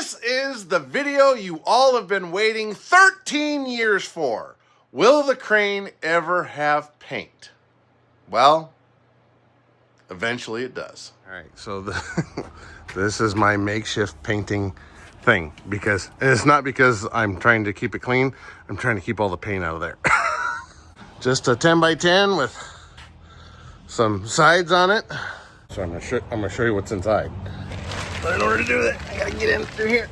This is the video you all have been waiting 13 years for. Will the crane ever have paint? Well, eventually it does. All right, so this is my makeshift painting thing, because it's not because I'm trying to keep it clean. I'm trying to keep all the paint out of there. Just a 10 by 10 with some sides on it. So I'm gonna show you what's inside. But in order to do that, I gotta get in through here.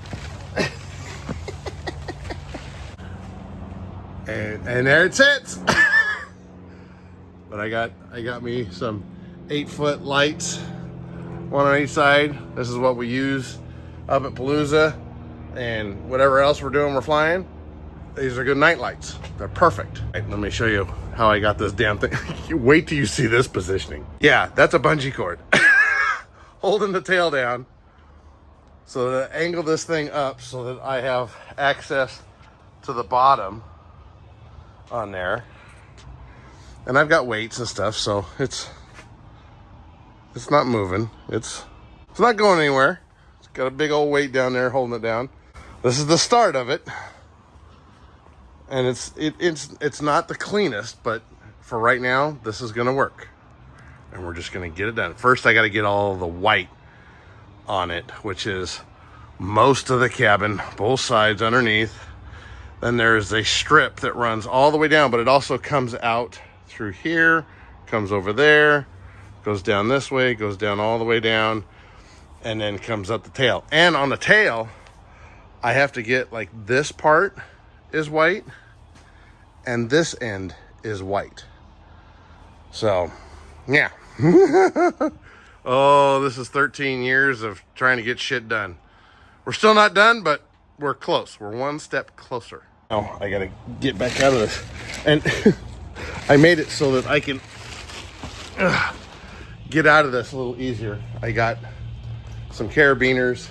and there it sits. But I got me some 8-foot lights, one on each side. This is what we use up at Palooza and whatever else we're doing, we're flying. These are good night lights. They're perfect. Right, let me show you how I got this damn thing. Wait till you see this positioning. Yeah, that's a bungee cord. Holding the tail down. So to angle this thing up so that I have access to the bottom on there. And I've got weights and stuff, so it's not moving. It's not going anywhere. It's got a big old weight down there holding it down. This is the start of it. And it's not the cleanest, but for right now, this is gonna work. And we're just gonna get it done. First, I gotta get all the white on it, which is most of the cabin, both sides underneath. Then there's a strip that runs all the way down, but it also comes out through here, comes over there, goes down this way, goes down all the way down, and then comes up the tail. And on the tail, I have to get like this part is white and this end is white. So yeah. Oh, this is 13 years of trying to get shit done. We're still not done, but we're close. We're one step closer. Now I gotta get back out of this. And I made it so that I can get out of this a little easier. I got some carabiners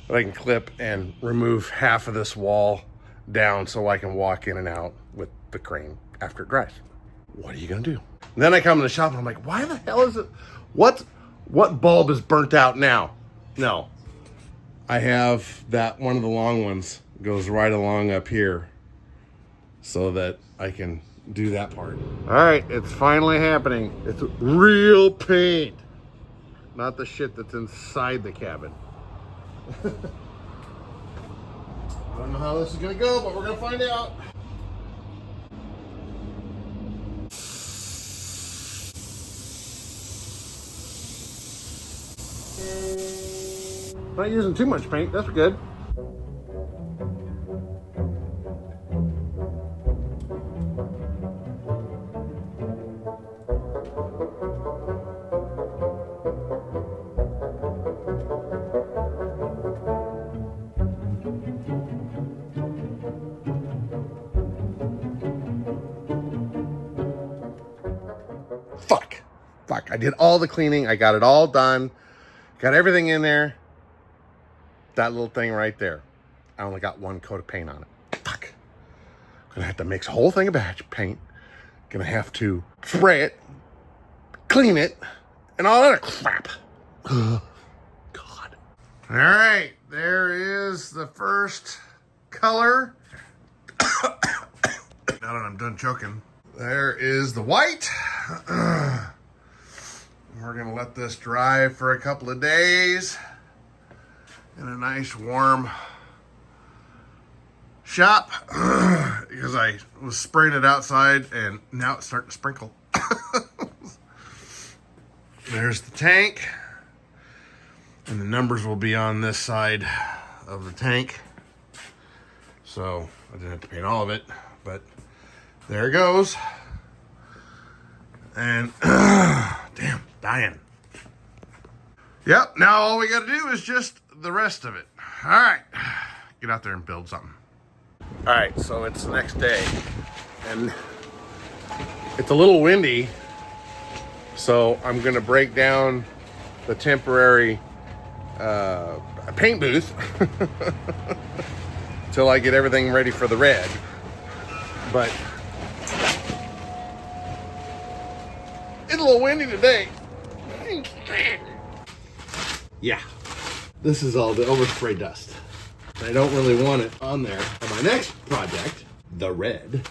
that I can clip and remove half of this wall down so I can walk in and out with the crane after it dries. What are you gonna do? And then I come to the shop and I'm like, why the hell is it? What bulb is burnt out now? No, I have that one of the long ones goes right along up here so that I can do that part. All right, it's finally happening. It's real paint, not the shit that's inside the cabin. I don't know how this is gonna go, but we're gonna find out. Not using too much paint, that's good. Fuck, I did all the cleaning. I got it all done. Got everything in there. That little thing right there. I only got one coat of paint on it. Fuck. Gonna have to mix a whole thing of batch paint. Gonna have to spray it, clean it, and all that crap. God. All right, there is the first color. Now that I'm done choking. There is the white. We're gonna let this dry for a couple of days in a nice warm shop because I was spraying it outside and now it's starting to sprinkle. There's the tank, and the numbers will be on this side of the tank. So I didn't have to paint all of it, but there it goes. And damn, dying. Yep, now all we gotta do is just the rest of it. All right, get out there and build something. All right, so it's the next day, and it's a little windy, so I'm gonna break down the temporary paint booth till I get everything ready for the red. But it's a little windy today. Yeah, this is all the overspray dust. I don't really want it on there. On my next project, the red,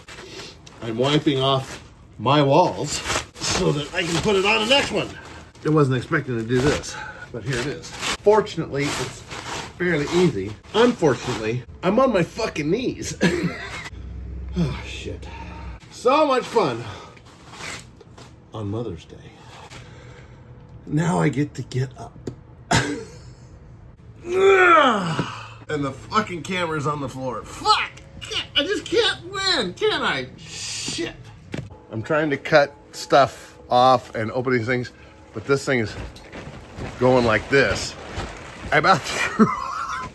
I'm wiping off my walls so that I can put it on the next one. I wasn't expecting to do this, but here it is. Fortunately, it's fairly easy. Unfortunately, I'm on my fucking knees. Oh, shit. So much fun on Mother's Day. Now I get to get up. And the fucking camera's on the floor. Fuck! I just can't win, can I? Shit. I'm trying to cut stuff off and open these things, but this thing is going like this. I'm about to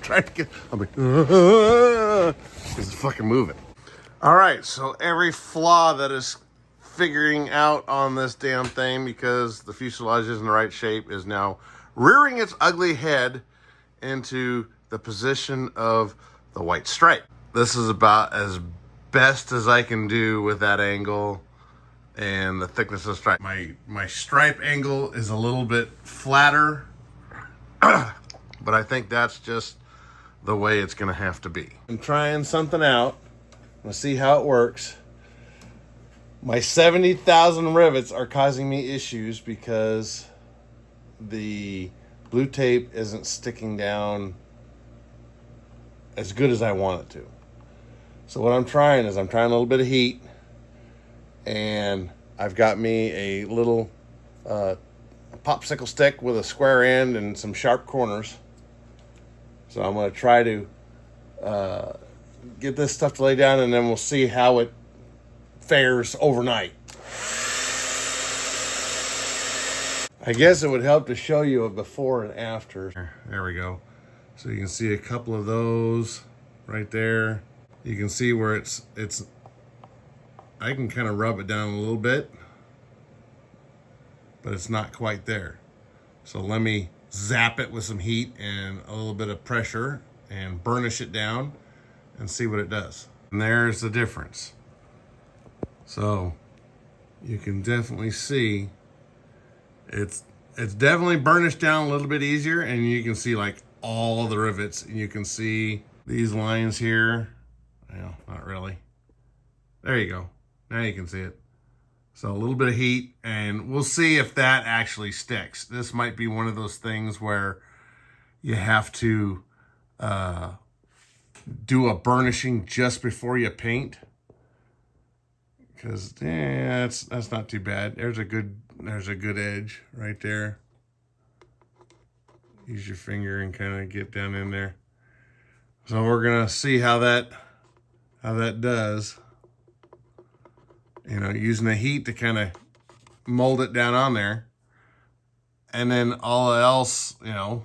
try to get, I'm like, because it's fucking moving. All right, so every flaw that is figuring out on this damn thing because the fuselage is in the right shape is now rearing its ugly head into the position of the white stripe. This is about as best as I can do with that angle and the thickness of the stripe. My stripe angle is a little bit flatter, but I think that's just the way it's gonna have to be. I'm trying something out. Let's see how it works. My 70,000 rivets are causing me issues because the blue tape isn't sticking down as good as I want it to. So what I'm trying is I'm trying a little bit of heat, and I've got me a little popsicle stick with a square end and some sharp corners. So I'm going to try to get this stuff to lay down, and then we'll see how it fares overnight. I guess it would help to show you a before and after. There we go. So you can see a couple of those right there. You can see where it's I can kind of rub it down a little bit, but it's not quite there. So let me zap it with some heat and a little bit of pressure and burnish it down and see what it does. And there's the difference. So you can definitely see it's definitely burnished down a little bit easier, and you can see like all the rivets, and you can see these lines here. Well, not really. There you go. Now you can see it. So a little bit of heat, and we'll see if that actually sticks. This might be one of those things where you have to do a burnishing just before you paint, because that's not too bad. There's a good edge right there. Use your finger and kind of get down in there. So we're gonna see how that does. You know, using the heat to kind of mold it down on there. And then all else, you know,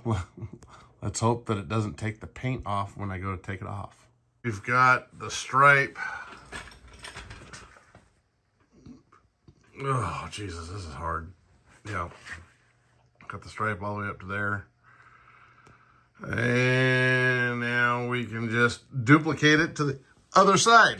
let's hope that it doesn't take the paint off when I go to take it off. We've got the stripe. Oh, Jesus, this is hard. Yeah. Got the stripe all the way up to there. And now we can just duplicate it to the other side.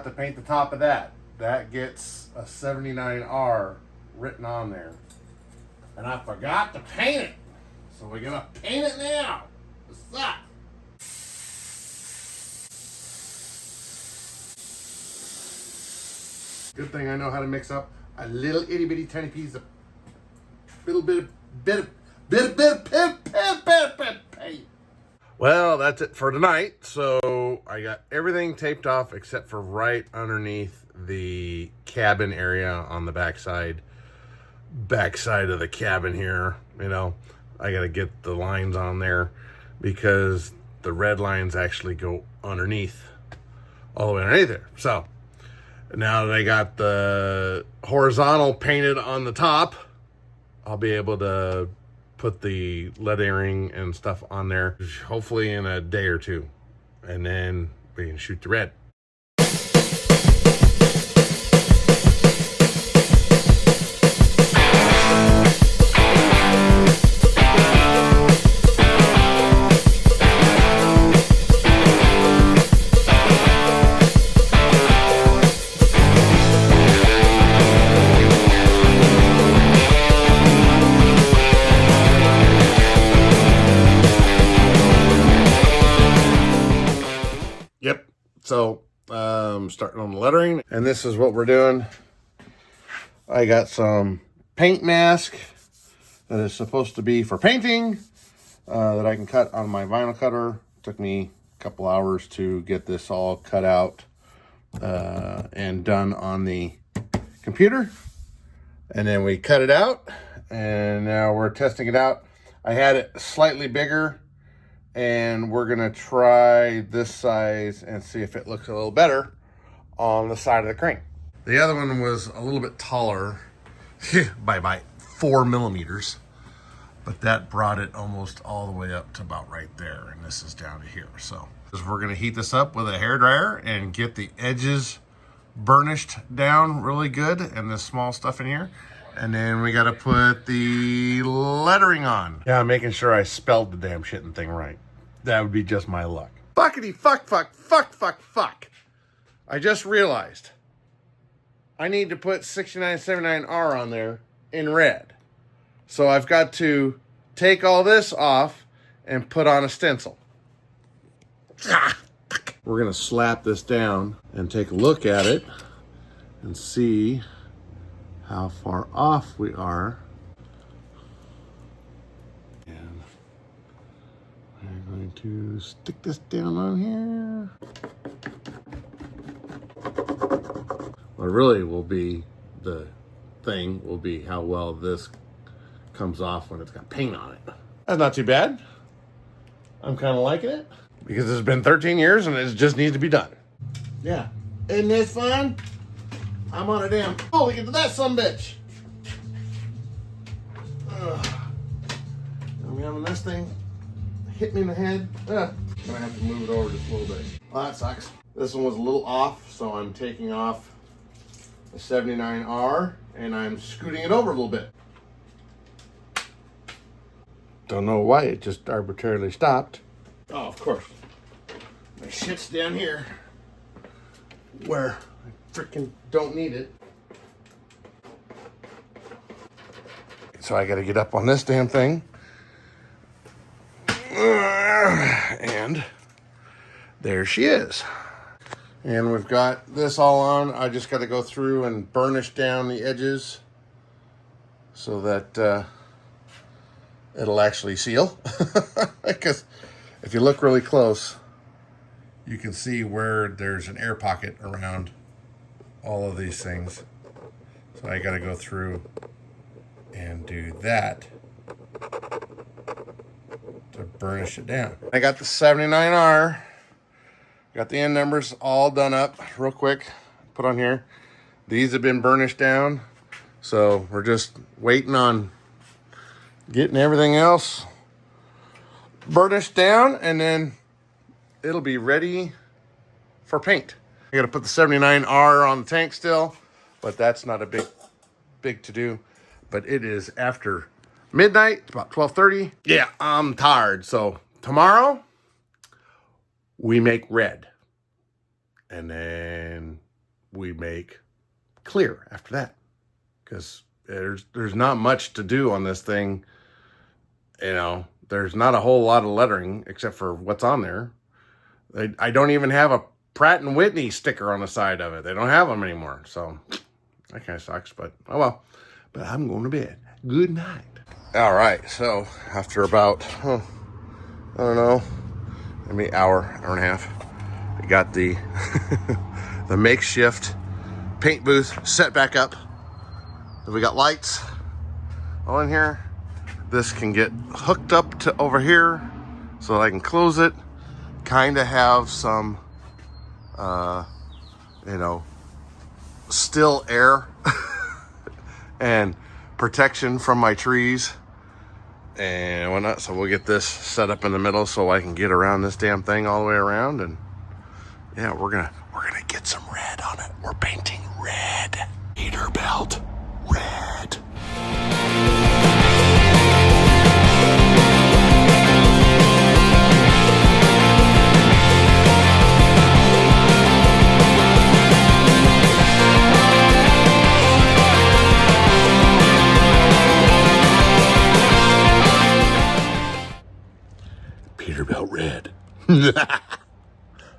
forgot to paint the top of that. That gets a 79R written on there. And I forgot to paint it. So we're gonna paint it now. What's up? Good thing I know how to mix up a little itty bitty tiny piece of bit of paint. Well, that's it for tonight. So I got everything taped off except for right underneath the cabin area on the backside of the cabin here. You know, I got to get the lines on there because the red lines actually go underneath, all the way underneath there. So now that I got the horizontal painted on the top, I'll be able to put the lettering and stuff on there, hopefully in a day or two. And then we can shoot the red. Yep. So starting on the lettering, and this is what we're doing. I got some paint mask that is supposed to be for painting that I can cut on my vinyl cutter. Took me a couple hours to get this all cut out and done on the computer. And then we cut it out, and now we're testing it out. I had it slightly bigger, and we're gonna try this size and see if it looks a little better on the side of the crane. The other one was a little bit taller by 4 millimeters, but that brought it almost all the way up to about right there, and this is down to here. So we're gonna heat this up with a hairdryer and get the edges burnished down really good and the small stuff in here. And then we got to put the lettering on. Yeah, I'm making sure I spelled the damn shitting thing right. That would be just my luck. Fuckity fuck. I just realized I need to put 6979R on there in red. So I've got to take all this off and put on a stencil. We're going to slap this down and take a look at it and see how far off we are. And we're going to stick this down on here. What really will be the thing will be how well this comes off when it's got paint on it. That's not too bad. I'm kind of liking it because it's been 13 years and it just needs to be done. Yeah. Isn't this fun? I'm on a damn... Oh, look at that sumbitch. I'm having this thing hit me in the head. I'm gonna have to move it over just a little bit. Well, that sucks. This one was a little off, so I'm taking off the 79R and I'm scooting it over a little bit. Don't know why it just arbitrarily stopped. Oh, of course. My shit's down here where I freaking don't need it. So I gotta get up on this damn thing. And there she is. And we've got this all on. I just gotta go through and burnish down the edges so that it'll actually seal. Because if you look really close, you can see where there's an air pocket around all of these things. So I got to go through and do that to burnish it down. I got the 79R, got the end numbers all done up real quick, put on here. These have been burnished down, so we're just waiting on getting everything else burnished down, and then it'll be ready for paint. I got to put the 79R on the tank still, but that's not a big to do. But it is after midnight, it's about 12:30. Yeah, I'm tired. So tomorrow we make red, and then we make clear after that, because there's not much to do on this thing. You know, there's not a whole lot of lettering except for what's on there. I don't even have a Pratt & Whitney sticker on the side of it. They don't have them anymore. So that kind of sucks, but oh well. But I'm going to bed. Good night. All right, so after about, I don't know, maybe hour and a half, we got the the makeshift paint booth set back up. We got lights all in here. This can get hooked up to over here so that I can close it. Kind of have some, you know, still air and protection from my trees and whatnot. So we'll get this set up in the middle so I can get around this damn thing all the way around. And yeah, we're gonna get some red on it. We're painting red. Peterbilt red. Peterbilt red.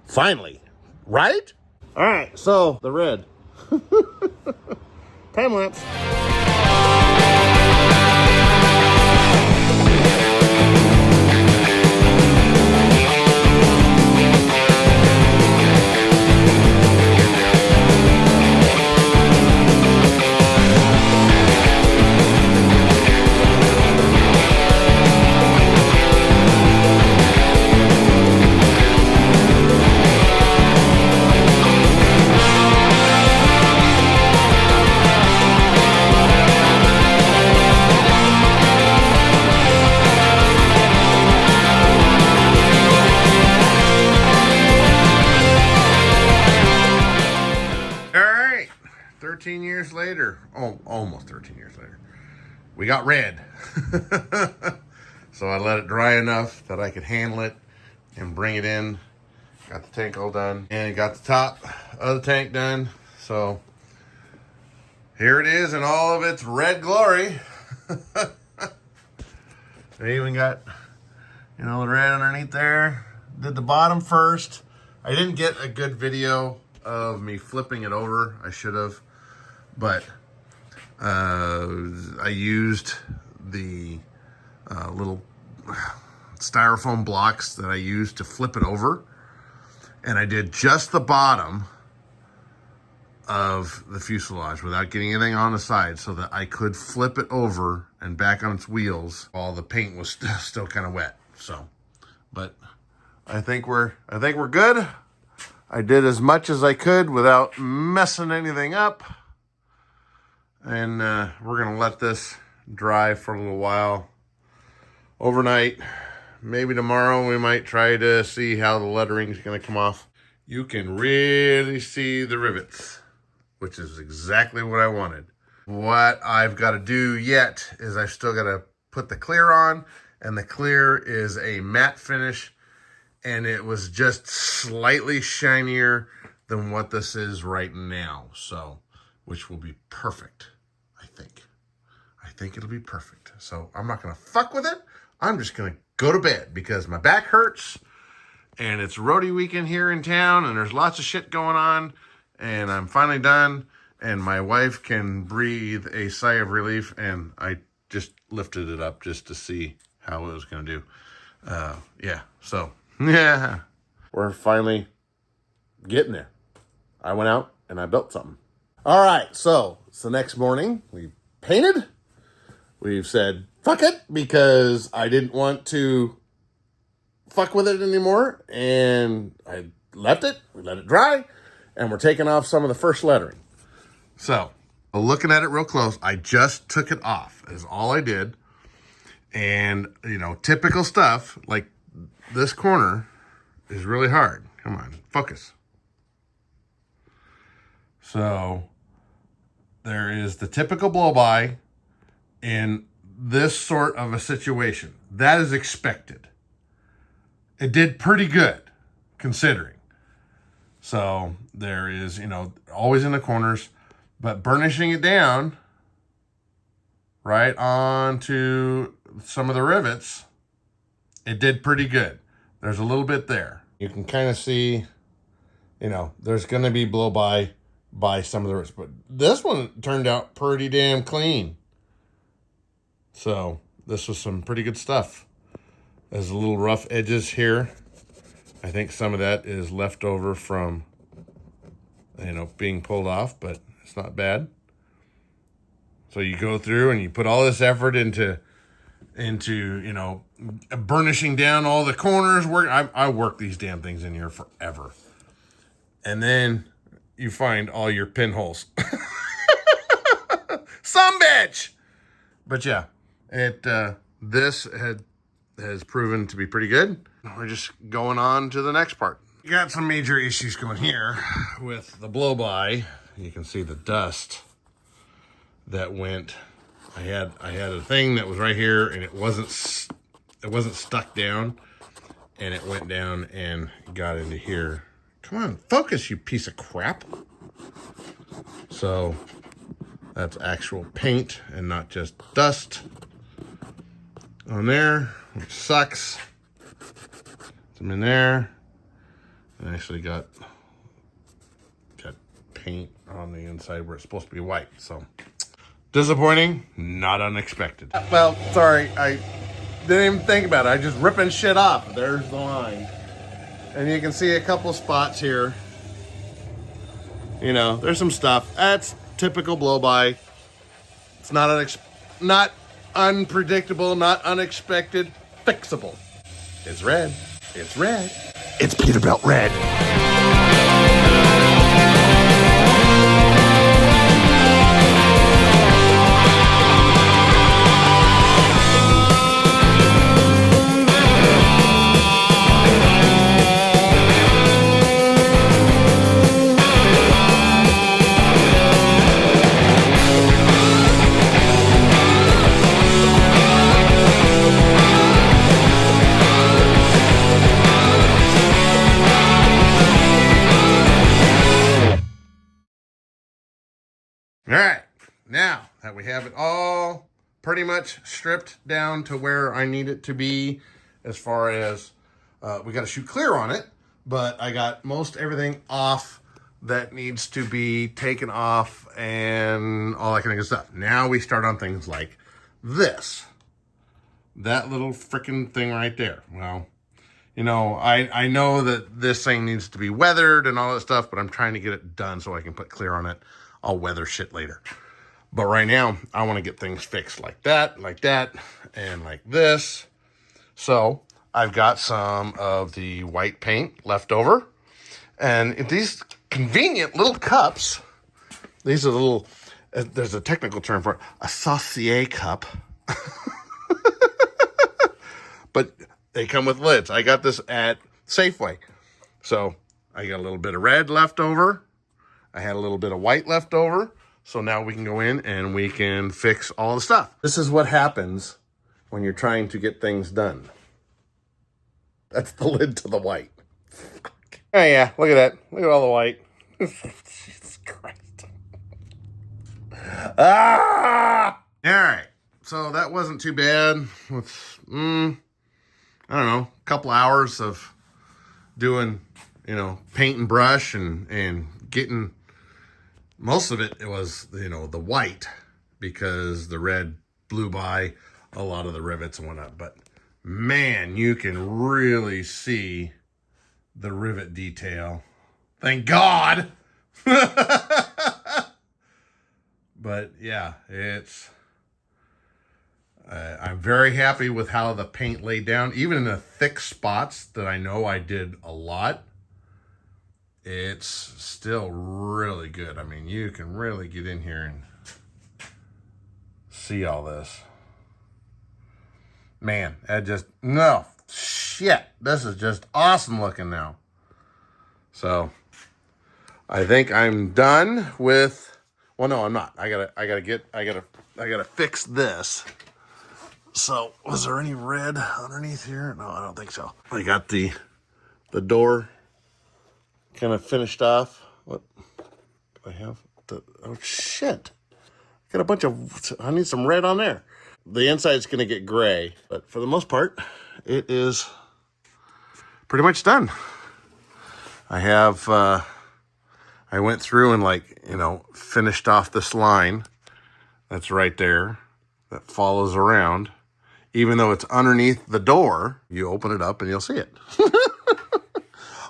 Finally, right? All right, so the red. Time lapse. Years later, almost 13 years later, we got red. So I let it dry enough that I could handle it and bring it in. Got the tank all done and got the top of the tank done. So here it is in all of its red glory. They even got, you know, the red underneath there. Did the bottom first. I didn't get a good video of me flipping it over. I should have. But I used the little styrofoam blocks that I used to flip it over. And I did just the bottom of the fuselage without getting anything on the side so that I could flip it over and back on its wheels while the paint was still kind of wet. So, but I think we're good. I did as much as I could without messing anything up. And we're going to let this dry for a little while. Overnight, maybe tomorrow we might try to see how the lettering is going to come off. You can really see the rivets, which is exactly what I wanted. What I've got to do yet is I've still got to put the clear on, and the clear is a matte finish, and it was just slightly shinier than what this is right now. So, which will be perfect, I think. I think it'll be perfect. So I'm not going to fuck with it. I'm just going to go to bed because my back hurts and it's roadie weekend here in town and there's lots of shit going on and I'm finally done and my wife can breathe a sigh of relief, and I just lifted it up just to see how it was going to do. Yeah, so, yeah, we're finally getting there. I went out and I built something. All right, so it's the next morning. We painted. We've said, fuck it, because I didn't want to fuck with it anymore. And I left it. We let it dry. And we're taking off some of the first lettering. So, looking at it real close, I just took it off. Is all I did. And, you know, typical stuff, like this corner is really hard. Come on, focus. So, there is the typical blow-by in this sort of a situation. That is expected. It did pretty good, considering. So there is, always in the corners, but burnishing it down right onto some of the rivets, it did pretty good. There's a little bit there. You can kind of see, there's going to be blow by some of the rivets, but this one turned out pretty damn clean. So this was some pretty good stuff. There's a little rough edges here. I think some of that is left over from, being pulled off, but it's not bad. So you go through and you put all this effort into burnishing down all the corners. I work these damn things in here forever. And then you find all your pinholes. Some bitch! But yeah, this has proven to be pretty good. We're just going on to the next part. You got some major issues going here with the blow-by. You can see the dust that went. I had a thing that was right here, and it wasn't stuck down, and it went down and got into here. Come on, focus, you piece of crap. So that's actual paint and not just dust on there, which sucks. Some in there. I actually got paint on the inside where it's supposed to be white. So disappointing, not unexpected. Well, sorry, I didn't even think about it. I just ripping shit off. There's the line. And you can see a couple spots here. There's some stuff. That's typical blow-by. It's not unpredictable, not unexpected, fixable. It's red. It's red. It's Peterbilt red. All right, now that we have it all pretty much stripped down to where I need it to be, as far as we got to shoot clear on it, but I got most everything off that needs to be taken off and all that kind of good stuff. Now we start on things like this. That little freaking thing right there. Well, I know that this thing needs to be weathered and all that stuff, but I'm trying to get it done so I can put clear on it. I'll weather shit later. But right now, I want to get things fixed like that, and like this. So I've got some of the white paint left over. And these convenient little cups, these are little, there's a technical term for it, a saucier cup. But they come with lids. I got this at Safeway. So I got a little bit of red left over. I had a little bit of white left over. So now we can go in and we can fix all the stuff. This is what happens when you're trying to get things done. That's the lid to the white. Oh yeah, look at that. Look at all the white. Jesus Christ. Ah! All right. So that wasn't too bad. With, I don't know, a couple hours of doing, paint and brush and getting. Most of it was, the white, because the red blew by a lot of the rivets and whatnot. But man, you can really see the rivet detail. Thank God. But yeah, I'm very happy with how the paint laid down. Even in the thick spots that I know I did a lot, it's still really good. I mean, you can really get in here and see all this. Man, shit. This is just awesome looking now. So I think I'm done with, well, no, I'm not. I gotta fix this. So was there any red underneath here? No, I don't think so. I got the door kind of finished off. What do I have? Oh shit. Got a bunch of, I need some red on there. The inside's gonna get gray, but for the most part, it is pretty much done. I have, I went through and finished off this line that's right there that follows around. Even though it's underneath the door, you open it up and you'll see it.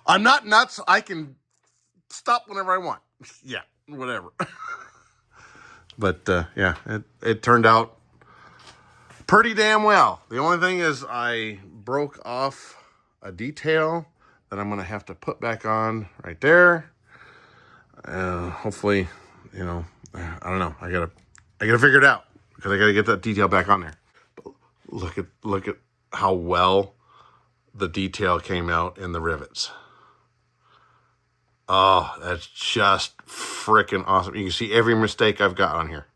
I'm not nuts. I can stop whenever I want. Yeah, whatever. But yeah, it turned out pretty damn well. The only thing is I broke off a detail that I'm going to have to put back on right there. Hopefully, I don't know. I gotta figure it out because I gotta get that detail back on there. But look at how well the detail came out in the rivets. Oh, that's just freaking awesome. You can see every mistake I've got on here.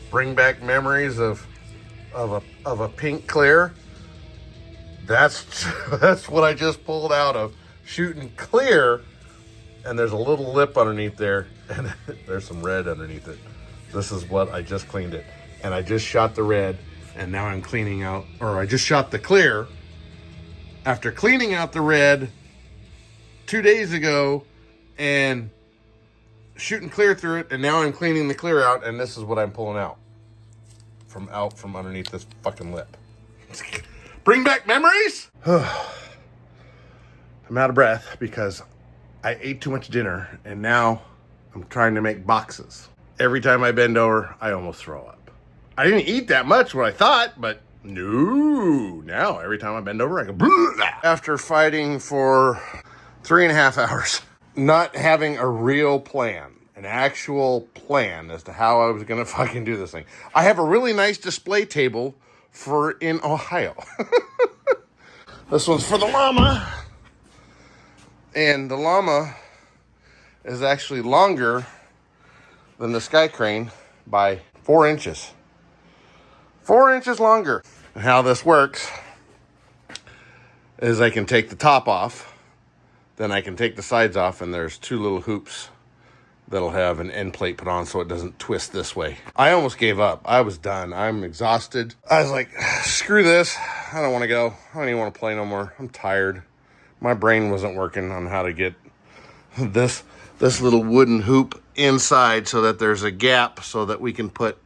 Bring back memories of a pink clear. That's what I just pulled out of shooting clear. And there's a little lip underneath there, and there's some red underneath it. This is what I just cleaned it. And I just shot the red, and now I'm cleaning out, or I just shot the clear after cleaning out the red 2 days ago and shooting clear through it, and now I'm cleaning the clear out, and this is what I'm pulling out from underneath this fucking lip. Bring back memories? I'm out of breath because I ate too much dinner, and now I'm trying to make boxes. Every time I bend over, I almost throw up. I didn't eat that much, what I thought, but no. Now, every time I bend over, I go, bleh. After fighting for 3.5 hours, not having a real plan, an actual plan as to how I was going to fucking do this thing. I have a really nice display table in Ohio. This one's for the llama. And the llama is actually longer than the Sky Crane by 4 inches. 4 inches longer. And how this works is I can take the top off, then I can take the sides off, and there's 2 little hoops that'll have an end plate put on so it doesn't twist this way. I almost gave up. I was done. I'm exhausted. I was like, screw this. I don't want to go. I don't even want to play no more. I'm tired. My brain wasn't working on how to get this little wooden hoop inside so that there's a gap so that we can put,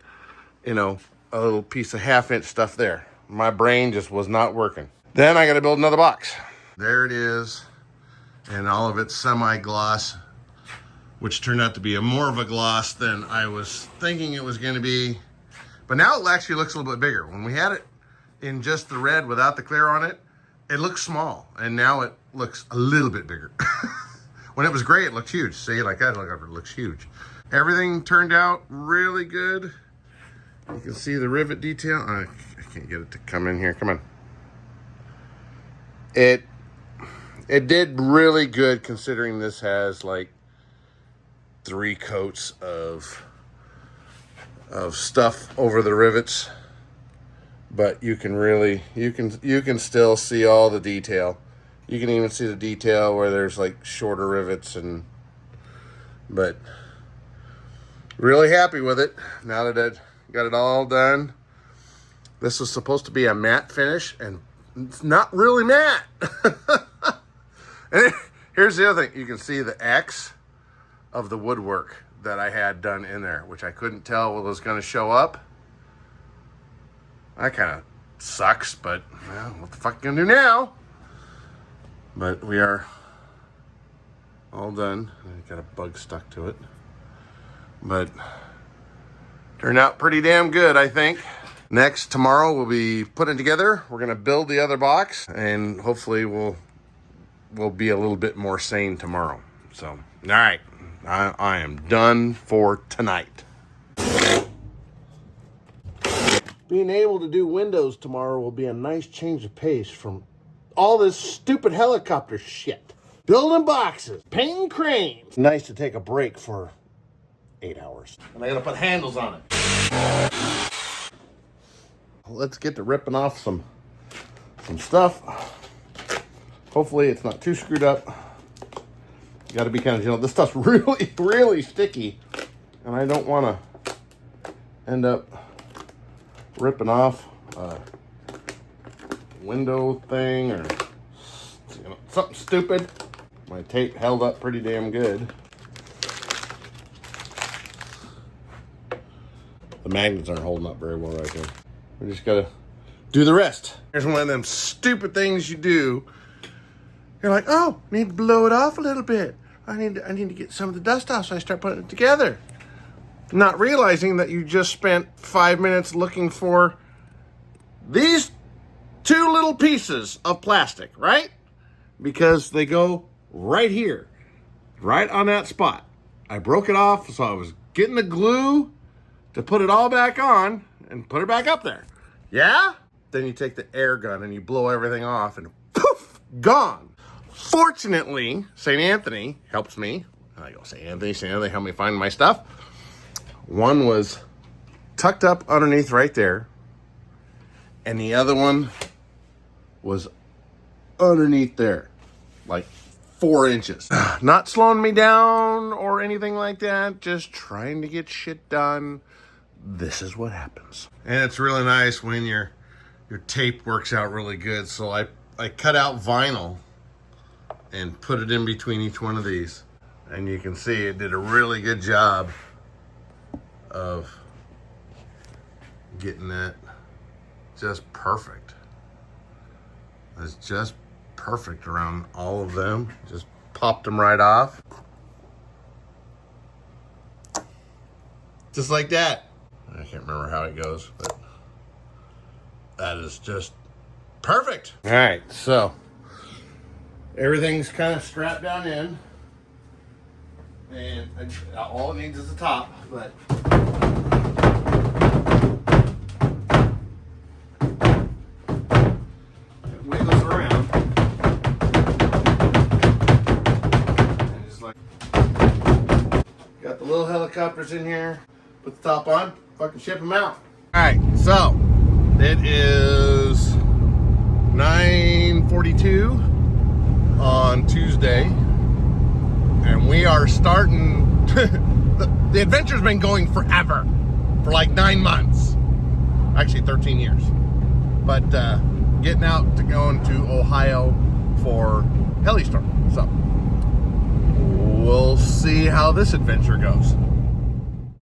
a little piece of 1/2 inch stuff there. My brain just was not working. Then I got to build another box. There it is. And all of it's semi-gloss, which turned out to be more of a gloss than I was thinking it was going to be. But now it actually looks a little bit bigger. When we had it in just the red without the clear on it, it looks small, and now it looks a little bit bigger. When it was gray, it looked huge. See, like that, it looks huge. Everything turned out really good. You can see the rivet detail. I can't get it to come in here. Come on. It did really good considering this has like 3 coats of stuff over the rivets. But you can really, you can still see all the detail. You can even see the detail where there's like shorter rivets but really happy with it now that I got it all done. This was supposed to be a matte finish, and it's not really matte. And here's the other thing. You can see the X of the woodwork that I had done in there, which I couldn't tell what was going to show up. That kind of sucks, but well, what the fuck can I do now? But we are all done. I got a bug stuck to it. But turned out pretty damn good, I think. Next, tomorrow we'll be putting it together. We're going to build the other box, and hopefully we'll be a little bit more sane tomorrow. So, all right. I am done for tonight. Being able to do windows tomorrow will be a nice change of pace from all this stupid helicopter shit. Building boxes, painting cranes. It's nice to take a break for 8 hours. And I gotta put handles on it. Let's get to ripping off some stuff. Hopefully it's not too screwed up. You got to be kind of gentle. This stuff's really, really sticky, and I don't want to end up ripping off a window thing or something stupid. My tape held up pretty damn good. The magnets aren't holding up very well right there. We just gotta do the rest. Here's one of them stupid things you do. You're like, oh, I need to blow it off a little bit. I need to get some of the dust off, so I start putting it together. Not realizing that you just spent 5 minutes looking for these two little pieces of plastic, right? Because they go right here, right on that spot. I broke it off, so I was getting the glue to put it all back on and put it back up there. Yeah? Then you take the air gun and you blow everything off and poof, gone. Fortunately, St. Anthony helps me. I go, St. Anthony, help me find my stuff. One was tucked up underneath right there, and the other one was underneath there, like 4 inches. Not slowing me down or anything like that, just trying to get shit done. This is what happens. And it's really nice when your tape works out really good. So I cut out vinyl and put it in between each one of these. And you can see it did a really good job of getting that just perfect. It's just perfect around all of them. Just popped them right off. Just like that. I can't remember how it goes, but that is just perfect. All right, so everything's kind of strapped down in, and all it needs is the top, but it wiggles around, and just like got the little helicopters in here. Put the top on, fucking ship them out. All right, so it is 9:42 on Tuesday, and we are starting. the adventure's been going forever, for like 9 months, actually 13 years. But getting out to going to Ohio for Helistore. So we'll see how this adventure goes.